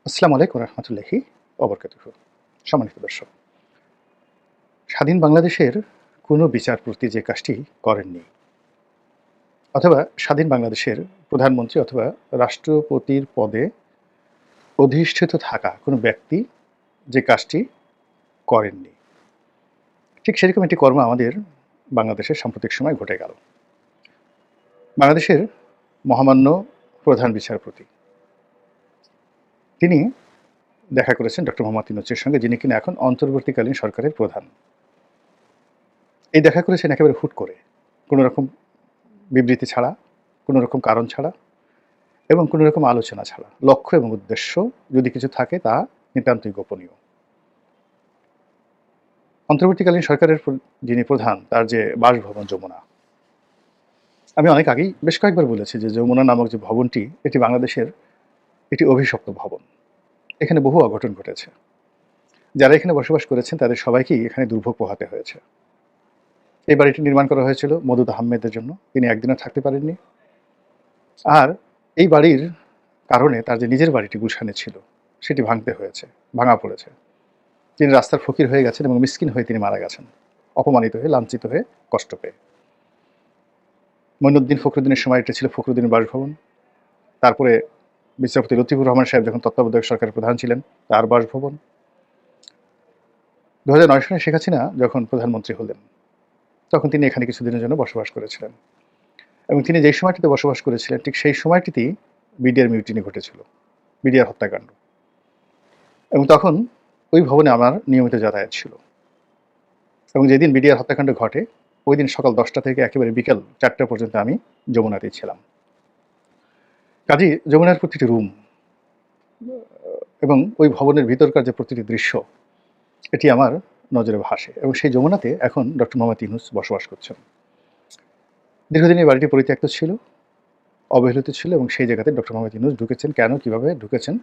আসসালামু আলাইকুম রহমতুল্লাহি ওবরকাতুহু। সম্মানিত দর্শক, স্বাধীন বাংলাদেশের কোনো বিচারপতি যে কাজটি করেননি, অথবা স্বাধীন বাংলাদেশের প্রধানমন্ত্রী অথবা রাষ্ট্রপতির পদে অধিষ্ঠিত থাকা কোনো ব্যক্তি যে কাজটি করেননি, ঠিক সেরকম একটি কর্ম আমাদের বাংলাদেশের সাম্প্রতিক সময় ঘটে গেল। বাংলাদেশের মহামান্য প্রধান বিচারপতি তিনি দেখা করেছেন ডক্টর মোহাম্মদ ইউনূসের সঙ্গে, যিনি কিনা এখন অন্তর্বর্তীকালীন সরকারের প্রধান। এই দেখা করেছেন একেবারে হুট করে, কোনো রকম বিবৃতি ছাড়া, কোনো রকম কারণ ছাড়া এবং কোনো রকম আলোচনা ছাড়া। লক্ষ্য এবং উদ্দেশ্য যদি কিছু থাকে তা নিতান্তই গোপনীয়। অন্তর্বর্তীকালীন সরকারের যিনি প্রধান, তার যে বাসভবন যমুনা, আমি অনেক আগেই বেশ কয়েকবার বলেছি যে যমুনা নামক যে ভবনটি, এটি বাংলাদেশের একটি অভিশপ্ত ভবন। এখানে বহু অঘটন ঘটেছে। যারা এখানে বসবাস করেছেন তাদের সবাইকেই এখানে দুর্ভোগ পোহাতে হয়েছে। এই বাড়িটি নির্মাণ করা হয়েছিল মওদুদ আহমেদের জন্য, তিনি একদিনও থাকতে পারেননি। আর এই বাড়ির কারণে তার যে নিজের বাড়িটি গুলশানে ছিল, সেটি ভাঙতে হয়েছে, ভাঙা পড়েছে। তিনি রাস্তার ফকির হয়ে গেছেন এবং মিসকিন হয়ে তিনি মারা গেছেন, অপমানিত হয়ে, লাঞ্ছিত হয়ে, কষ্ট পেয়ে। মঈনুদ্দিন ফখরুদ্দিনের সময় এটা ছিল ফখরুদ্দিনের বাসভবন। তারপরে বিচারপতি লতিফুর রহমান সাহেব যখন তত্ত্বাবধায়ক সরকারের প্রধান ছিলেন, তার বাসভবন। 2009 সালে শেখ হাসিনা যখন প্রধানমন্ত্রী হলেন, তখন তিনি এখানে কিছুদিনের জন্য বসবাস করেছিলেন। এবং তিনি যেই সময়টিতে বসবাস করেছিলেন, ঠিক সেই সময়টিতেই বিডিআর মিউটিনি ঘটেছিল, বিডিআর হত্যাকাণ্ড। এবং তখন ওই ভবনে আমার নিয়মিত যাতায়াত ছিল। এবং যেদিন বিডিআর হত্যাকাণ্ড ঘটে, ওই দিন সকাল 10টা থেকে একেবারে বিকাল 4টা পর্যন্ত আমি যমুনাতেই ছিলাম। কাজেই যমুনার প্রতিটি রুম এবং ওই ভবনের ভিতরকার যে প্রতিটি দৃশ্য, এটি আমার নজরে ভাসে। এবং সেই যমুনাতে এখন ডক্টর মোহাম্মদ ইউনূস বসবাস করছেন। দীর্ঘদিন এই বাড়িটি পরিত্যক্ত ছিল, অবহেলিত ছিল, এবং সেই জায়গাতে ডক্টর মোহাম্মদ ইউনূস ঢুকেছেন। কেন, কীভাবে ঢুকেছেন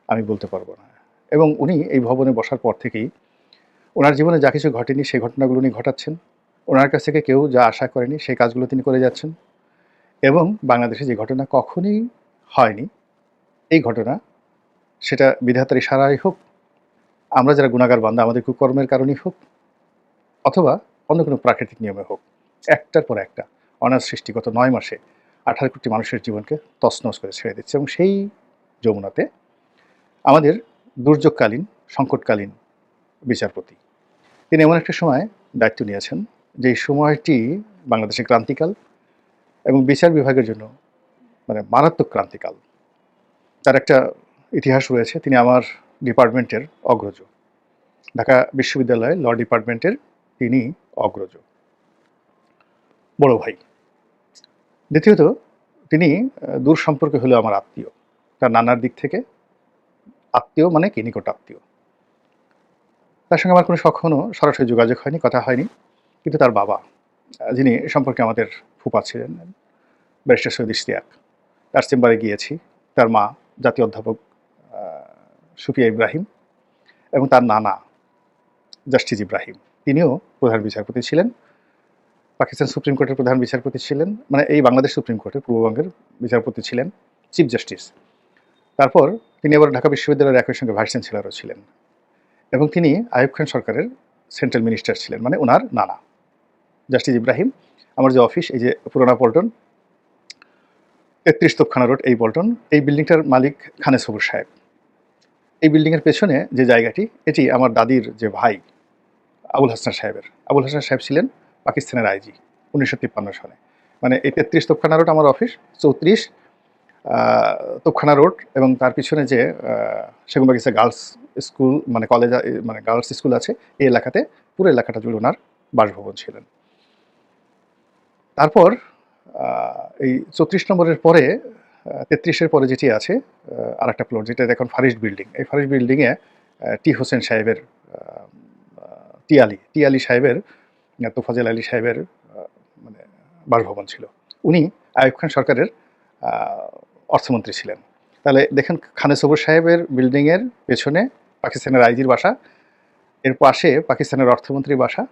আমি বলতে পারবো না। এবং উনি এই ভবনে বসার পর থেকেই ওনার জীবনে যা কিছু ঘটেনি সেই ঘটনাগুলো উনি ঘটাচ্ছেন। ওনার কাছ থেকে কেউ যা আশা করেনি সেই কাজগুলো তিনি করে যাচ্ছেন। এবং বাংলাদেশে যে ঘটনা কখনই হয়নি, এই ঘটনা, সেটা বিধাতার ইশারাই হোক, আমরা যারা গুনাহগার বান্দা আমাদের কুকর্মের কারণেই হোক, অথবা অন্য কোনো প্রাকৃতিক নিয়মে হোক, একটার পর একটা অনার সৃষ্টি গত 9 মাসে 18 কোটি মানুষের জীবনকে তছনছ করে ছেড়ে দিচ্ছে। এবং সেই যমুনাতে আমাদের দুর্যোগকালীন, সংকটকালীন বিচারপতি, তিনি এমন একটা সময় দায়িত্ব নিয়েছেন, যেই সময়টি বাংলাদেশের ক্রান্তিকাল এবং বিচার বিভাগের জন্য মানে মারাত্মক ক্রান্তিকাল। তার একটা ইতিহাস রয়েছে। তিনি আমার ডিপার্টমেন্টের অগ্রজ, ঢাকা বিশ্ববিদ্যালয়ে ল ডিপার্টমেন্টের তিনি অগ্রজ, বড় ভাই। দ্বিতীয়ত, তিনি দূর সম্পর্কে হলেও আমার আত্মীয়, তার নানার দিক থেকে আত্মীয়, মানে কি নিকট আত্মীয়। তার সঙ্গে আমার কোনো কখনো সরাসরি যোগাযোগ হয়নি, কথা হয়নি। কিন্তু তার বাবা, যিনি সম্পর্কে আমাদের ফুপা ছিলেন, ব্যারিস্টার সৈয়দ ইশতিয়াক, তার চেম্বারে গিয়েছি। তার মা জাতীয় অধ্যাপক সুফিয়া ইব্রাহিম, এবং তার নানা জাস্টিস ইব্রাহিম, তিনিও প্রধান বিচারপতি ছিলেন, পাকিস্তান সুপ্রিম কোর্টের প্রধান বিচারপতি ছিলেন, মানে এই বাংলাদেশ সুপ্রিম কোর্টের পূর্ববঙ্গের বিচারপতি ছিলেন, চিফ জাস্টিস। তারপর তিনি আবার ঢাকা বিশ্ববিদ্যালয়ের একই সঙ্গে ভাইস চ্যান্সেলরও ছিলেন। এবং তিনি আইয়ুব খান সরকারের সেন্ট্রাল মিনিস্টার ছিলেন, মানে ওনার নানা জাস্টিস ইব্রাহিম। আমার যে অফিস, এই যে পুরানা পল্টন, 33 তোপখানা রোড, এই পল্টন, এই বিল্ডিংটার মালিক খানে সবুর সাহেব। এই বিল্ডিংয়ের পেছনে যে জায়গাটি, এটি আমার দাদির যে ভাই আবুল হাসান সাহেবের। আবুল হাসান সাহেব ছিলেন পাকিস্তানের আইজি 1953 সালে। মানে এই 33 তোপখানা রোড আমার অফিস, 34 তোপখানা রোড, এবং তার পিছনে যে সেগুনবাগিচা গার্লস স্কুল, মানে কলেজ, মানে গার্লস স্কুল আছে, এই এলাকাতে, পুরো এলাকাটা জুড়ে ওনার বাসভবন ছিলেন। তারপর এই 34 নম্বরের পরে 33-এর পরে যেটি আছে আরেকটা প্লট, যেটা এখন ফারিস্ট বিল্ডিং, এই ফারিস্ট বিল্ডিংয়ে টি হোসেন সাহেবের, টি আলী সাহেবের, তোফাজ্জল আলী সাহেবের মানে বাসভবন ছিল। উনি আইয়ুব খান সরকারের অর্থমন্ত্রী ছিলেন। তাহলে দেখেন, খানে সবুর সাহেবের বিল্ডিংয়ের পেছনে পাকিস্তানের আইজির বাসা, এর পাশে পাকিস্তানের অর্থমন্ত্রীর বাসা,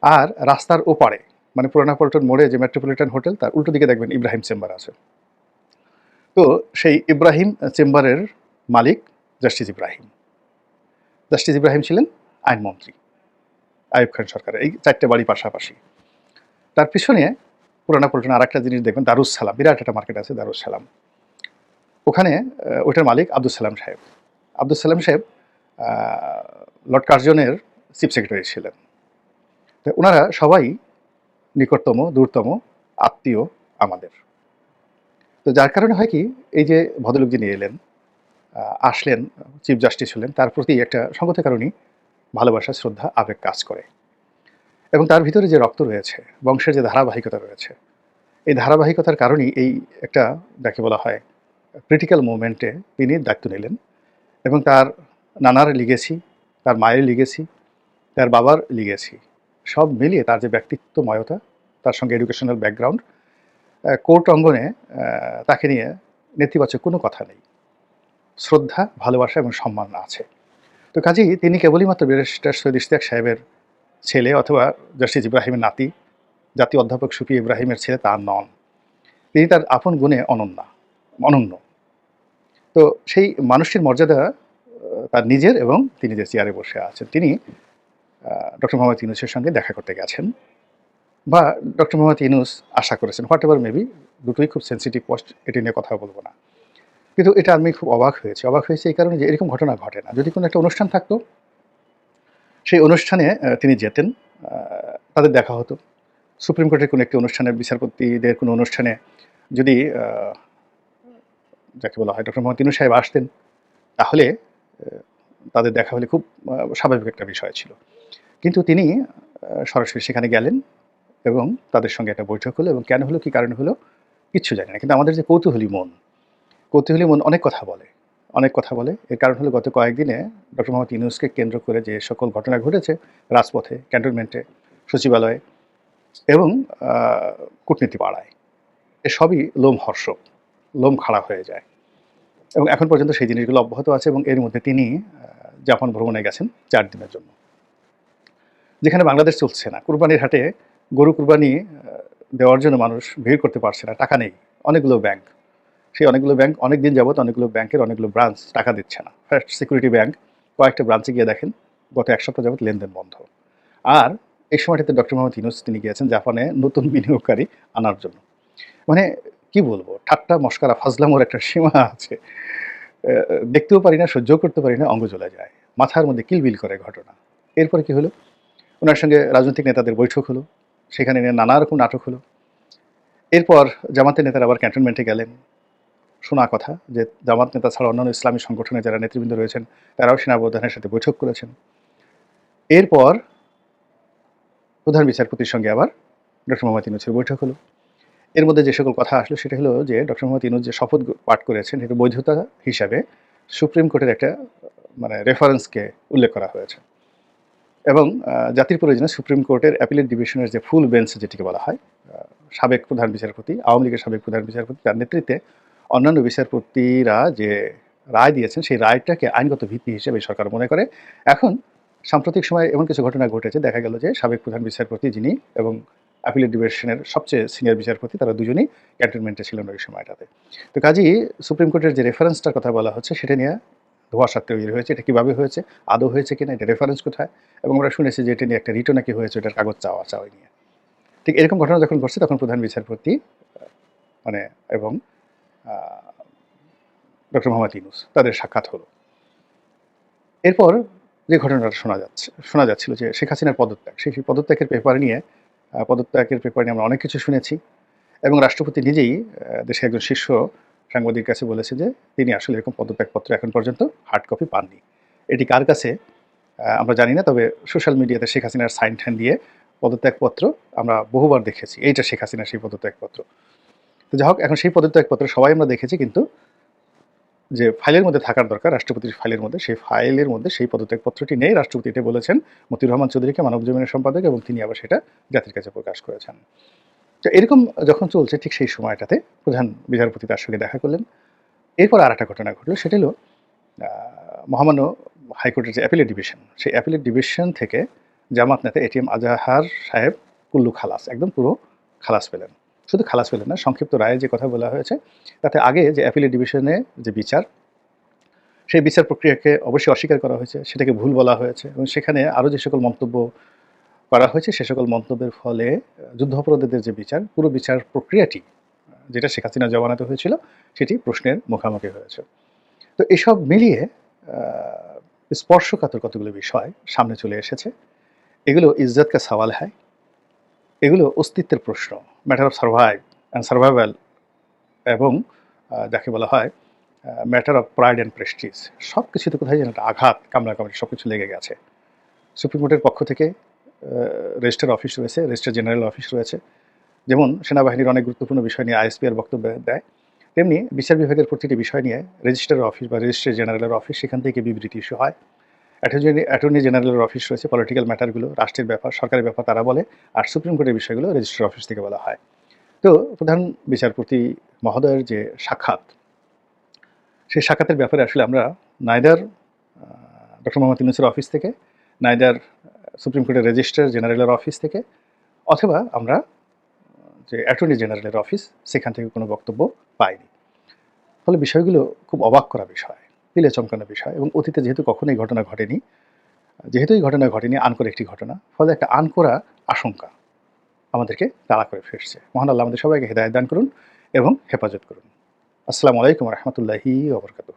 আর রাস্তার ওপারে, মানে পুরানা পল্টন মোড়ে যে মেট্রোপলিটন হোটেল, তার উল্টো দিকে দেখবেন ইব্রাহিম চেম্বার আছে। তো সেই ইব্রাহিম চেম্বারের মালিক জাস্টিস ইব্রাহিম। জাস্টিস ইব্রাহিম ছিলেন আইনমন্ত্রী আইয়ুব খান সরকারের, এই 4টে বাড়ি পাশাপাশি। তার পিছনে পুরানা পল্টনে আরেকটা জিনিস দেখবেন, দারুস সালাম, বিরাট একটা মার্কেট আছে দারুস সালাম। ওখানে ওইটার মালিক আব্দুল সালাম সাহেব। আব্দুল সালাম সাহেব লর্ড কার্জনের চিফ সেক্রেটারি ছিলেন। তো ওনারা সবাই নিকটতম, দূরতম আত্মীয় আমাদের। তো যার কারণে হয় কি, এই যে ভদ্রলোক যিনি এলেন, আসলেন, চিফ জাস্টিস হলেন, তার প্রতি একটা সঙ্গত কারণেই ভালোবাসা, শ্রদ্ধা, আবেগ কাজ করে। এবং তার ভিতরে যে রক্ত রয়েছে, বংশের যে ধারাবাহিকতা রয়েছে, এই ধারাবাহিকতার কারণেই এই একটা যাকে বলা হয় ক্রিটিক্যাল মোমেন্টে তিনি দায়িত্ব নিলেন। এবং তার নানার লিগেসি, তার মায়ের লিগেসি, তার বাবার লিগেসি, সব মিলিয়ে তার যে ব্যক্তিত্বময়তা, তার সঙ্গে এডুকেশনাল ব্যাকগ্রাউন্ড, কোর্ট অঙ্গনে তাকে নিয়ে নেতিবাচক কোনো কথা নেই। শ্রদ্ধা, ভালোবাসা এবং সম্মান আছে। তো কাজেই তিনি কেবলই মাত্র ব্যারিস্টার সৈয়দ ইশতিয়াক সাহেবের ছেলে অথবা জাস্টিস ইব্রাহিমের নাতি, জাতীয় অধ্যাপক শফি ইব্রাহিমের ছেলে তা নন। তিনি তার আপন গুণে অনন্য। তো সেই মানুষটির মর্যাদা তার নিজের, এবং তিনি যে চেয়ারে বসে আছেন, তিনি ডক্টর মোহাম্মদ ইউনূসের সঙ্গে দেখা করতে গেছেন, বা ডক্টর মোহাম্মদ ইউনূস আশা করেছেন, হোয়াট এভার মেবি, দুটোই খুব সেন্সিটিভ পোস্ট, এটি নিয়ে কথা বলবো না। কিন্তু এটা আমি খুব অবাক হয়েছি এই কারণে যে এরকম ঘটনা ঘটে না। যদি কোনো একটা অনুষ্ঠান থাকতো, সেই অনুষ্ঠানে তিনি যেতেন, তাদের দেখা হতো। সুপ্রিম কোর্টের কোনো একটি অনুষ্ঠানে, বিচারপতিদের কোনো অনুষ্ঠানে যদি যাকে বলা হয় ডক্টর মোহাম্মদ ইউনূস সাহেব আসতেন, তাহলে তাদের দেখা হলে খুব স্বাভাবিক একটা বিষয় ছিল। কিন্তু তিনি সরাসরি সেখানে গেলেন এবং তাদের সঙ্গে একটা বৈঠক হলো, এবং কেন হলো, কী কারণে হলো, কিচ্ছু জানি না। কিন্তু আমাদের যে কৌতূহলী মন অনেক কথা বলে। এর কারণ হলো, গত কয়েকদিনে ডক্টর মোহাম্মদ ইউনূসকে কেন্দ্র করে যে সকল ঘটনা ঘটেছে রাজপথে, ক্যান্টনমেন্টে, সচিবালয়ে এবং কূটনীতি পাড়ায়, এসবই লোমহর্ষক, লোম খাড়া হয়ে যায়। এবং এখন পর্যন্ত সেই জিনিসগুলো অব্যাহত আছে। এবং এর মধ্যে তিনি জাপান ভ্রমণে গেছেন 4 দিনের জন্য, যেখানে বাংলাদেশ চলছে না। কুরবানির হাটে গরু কুরবানি দেওয়ার জন্য মানুষ ভিড় করতে পারছে না, টাকা নেই। অনেকগুলো ব্যাংক, সেই অনেকগুলো ব্যাংক অনেক দিন যাবত অনেকগুলো ব্যাংকের অনেকগুলো ব্রাঞ্চ টাকা দিচ্ছে না। ফার্স্ট সিকিউরিটি ব্যাংক কয়েকটা ব্রাঞ্চে গিয়ে দেখেন গত 1 সপ্তাহ যাবত লেনদেন বন্ধ। আর এই সময়টাতে ডক্টর মোহাম্মদ ইউনূস তিনি গিয়েছেন জাপানে নতুন বিনিয়োগকারী আনার জন্য। মানে কি বলবো, ঠাট্টা মশকরা ফাজলামোর একটা সীমা আছে। দেখতেও পারি না, সহ্যও করতে পারি না, অঙ্গ জ্বলে যায়, মাথার মধ্যে কিলবিল করে ঘটনা। এরপরে কি হলো, ওনার সঙ্গে রাজনৈতিক নেতাদের বৈঠক হলো, সেখানে নিয়ে নানা রকম নাটক হলো। এরপর জামাতের নেতারা আবার ক্যান্টনমেন্টে গেলেন। শোনা কথা যে জামাত নেতা ছাড়া অন্যান্য ইসলামী সংগঠনে যারা নেতৃবৃন্দ রয়েছেন, তারাও সেনাপ্রধানের সাথে বৈঠক করেছেন। এরপর প্রধান বিচারপতির সঙ্গে আবার ডক্টর মোহাম্মদ ইউনূসের বৈঠক হলো। এর মধ্যে যে সকল কথা আসলো, সেটা হলো যে ডক্টর মোহাম্মদ ইউনূস যে শপথ পাঠ করেছেন, এটা বৈধতা হিসাবে সুপ্রিম কোর্টের একটা রেফারেন্সকে উল্লেখ করা হয়েছে। এবং জাতির প্রয়োজনে সুপ্রিম কোর্টের অ্যাপিলেট ডিভিশনের যে ফুল বেঞ্চ যেটিকে বলা হয়, সাবেক প্রধান বিচারপতি, আওয়ামী লীগের সাবেক প্রধান বিচারপতি, তার নেতৃত্বে অন্যান্য বিচারপতিরা যে রায় দিয়েছেন, সেই রায়টাকে আইনগত ভিত্তি হিসেবে সরকার মনে করে। এখন সাম্প্রতিক সময়ে এমন কিছু ঘটনা ঘটেছে, দেখা গেল যে সাবেক প্রধান বিচারপতি যিনি এবং অ্যাপিলেট ডিভিশনের সবচেয়ে সিনিয়র বিচারপতি, তারা দুজনেই ক্যান্টনমেন্টে ছিলেন ওই সময়টাতে। তো কাজেই সুপ্রিম কোর্টের যে রেফারেন্সটার কথা বলা হচ্ছে, সেটা নিয়ে ধোঁয়াশা তৈরি হয়েছে। এটা কীভাবে হয়েছে, আদৌ হয়েছে কিনা, এটা রেফারেন্স কোথায়, এবং আমরা শুনেছি যে এটা নিয়ে একটা রিটও নাকি হয়েছে, এটার কাগজ চাওয়াই নিয়ে। ঠিক এরকম ঘটনা যখন ঘটছে, তখন প্রধান বিচারপতি এবং ডক্টর মোহাম্মদ ইউনূস তাদের সাক্ষাৎ হলো। এরপর যে ঘটনাটা শোনা যাচ্ছিল যে শেখ হাসিনার পদত্যাগ, সেই পদত্যাগের পেপার নিয়ে আমরা অনেক কিছু শুনেছি। এবং রাষ্ট্রপতি নিজেই দেশের একজন শীর্ষ সাংবাদিকের কাছে বলেছে যে তিনি আসলে এরকম পদত্যাগপত্র এখন পর্যন্ত হার্ড কপি পাননি। এটি কার কাছে আমরা জানি না, তবে সোশ্যাল মিডিয়াতে শেখ হাসিনার সাইন ঠ্যান দিয়ে পদত্যাগপত্র আমরা বহুবার দেখেছি। এইটা শেখ হাসিনার সেই পদত্যাগপত্র। তো যাই হোক, এখন সেই পদত্যাগপত্র সবাই আমরা দেখেছি, কিন্তু যে ফাইলের মধ্যে থাকার দরকার, রাষ্ট্রপতির ফাইলের মধ্যে, সেই ফাইলের মধ্যে সেই পদত্যাগপত্রটি নেই। রাষ্ট্রপতি এটা বলেছেন মতিউর রহমান চৌধুরীকে, মানব জমিনের সম্পাদক, এবং তিনি আবার সেটা জাতির কাছে প্রকাশ করেছেন। তো এরকম যখন চলছে, ঠিক সেই সময়টাতে প্রধান বিচারপতি তার সঙ্গে দেখা করলেন। এরপর আর একটা ঘটনা ঘটল, সেটা হলো মহামান্য হাইকোর্টের যে অ্যাপিলেট ডিভিশন, সেই অ্যাপিলেট ডিভিশন থেকে জামাত নেতা এটিএম আজাহার সাহেব কুল্লু খালাস, একদম পুরো খালাস পেলেন। শুধু খালাস পেলেন না, সংক্ষিপ্ত রায়ে যে কথা বলা হয়েছে, তাতে আগে যে অ্যাপিলেট ডিভিশনে যে বিচার, সেই বিচার প্রক্রিয়াকে অবশ্যই অস্বীকার করা হয়েছে, সেটাকে ভুল বলা হয়েছে এবং সেখানে আরও যে সকল মন্তব্য করা হয়েছে সে সকল মন্তব্যের ফলে যুদ্ধাপরাধীদের যে বিচার, পুরো বিচার প্রক্রিয়াটি যেটা শেখ হাসিনা জমানাতে হয়েছিল সেটি প্রশ্নের মুখোমুখি হয়েছে। তো এসব মিলিয়ে স্পর্শকাতর কতগুলো বিষয় সামনে চলে এসেছে। এগুলো ইজ্জত কা সওয়াল হ্যায়, এগুলো অস্তিত্বের প্রশ্ন, ম্যাটার অফ সার্ভাইভাল এবং যাকে বলা হয় matter of pride and Prestige. সব কিছুতে কোথায় যেন একটা আঘাত, কামড়াকামড়ি সব কিছু লেগে গেছে। সুপ্রিম কোর্টের পক্ষ থেকে রেজিস্ট্রার অফিস রয়েছে, রেজিস্ট্রার জেনারেল অফিস রয়েছে। যেমন সেনাবাহিনীর অনেক গুরুত্বপূর্ণ বিষয় নিয়ে আইএসপিআর বক্তব্য দেয়, তেমনি বিচার বিভাগের প্রতিটি বিষয় নিয়ে রেজিস্ট্রার অফিস বা রেজিস্ট্রার জেনারেলের অফিস সেখান থেকে বিবৃতি ইস্যু হয়। অ্যাটর্নি জেনারেলের অফিস রয়েছে, পলিটিক্যাল ম্যাটারগুলো, রাষ্ট্রের ব্যাপার, সরকারের ব্যাপার তারা বলে, আর সুপ্রিম কোর্টের বিষয়গুলো রেজিস্ট্রার অফিস থেকে বলা হয়। তো প্রধান বিচারপতি মহোদয়ের যে সাক্ষাৎ, সেই সাক্ষাতের ব্যাপারে আসলে আমরা নাইদার ডক্টর মোহাম্মদ ইউনূসের অফিস থেকে, নাইদার সুপ্রিম কোর্টের রেজিস্ট্রার জেনারেলের অফিস থেকে, অথবা আমরা যে অ্যাটর্নি জেনারেলের অফিস সেখান থেকে কোনো বক্তব্য পাইনি। ফলে বিষয়গুলো খুব অবাক করা বিষয়, পিলে চমকানো বিষয় এবং অতীতে যেহেতু কখনো এই ঘটনা ঘটেনি, যেহেতু এই ঘটনা ঘটেনি আনকোরা একটি ঘটনা, ফলে একটা আনকোরা আশঙ্কা আমাদেরকে তাড়া করে ফিরছে। মহান আল্লাহ আমাদের সবাইকে হেদায়েত দান করুন এবং হেফাজত করুন। আসসালামু আলাইকুম ওয়া রাহমাতুল্লাহি ওয়া বারাকাতুহু।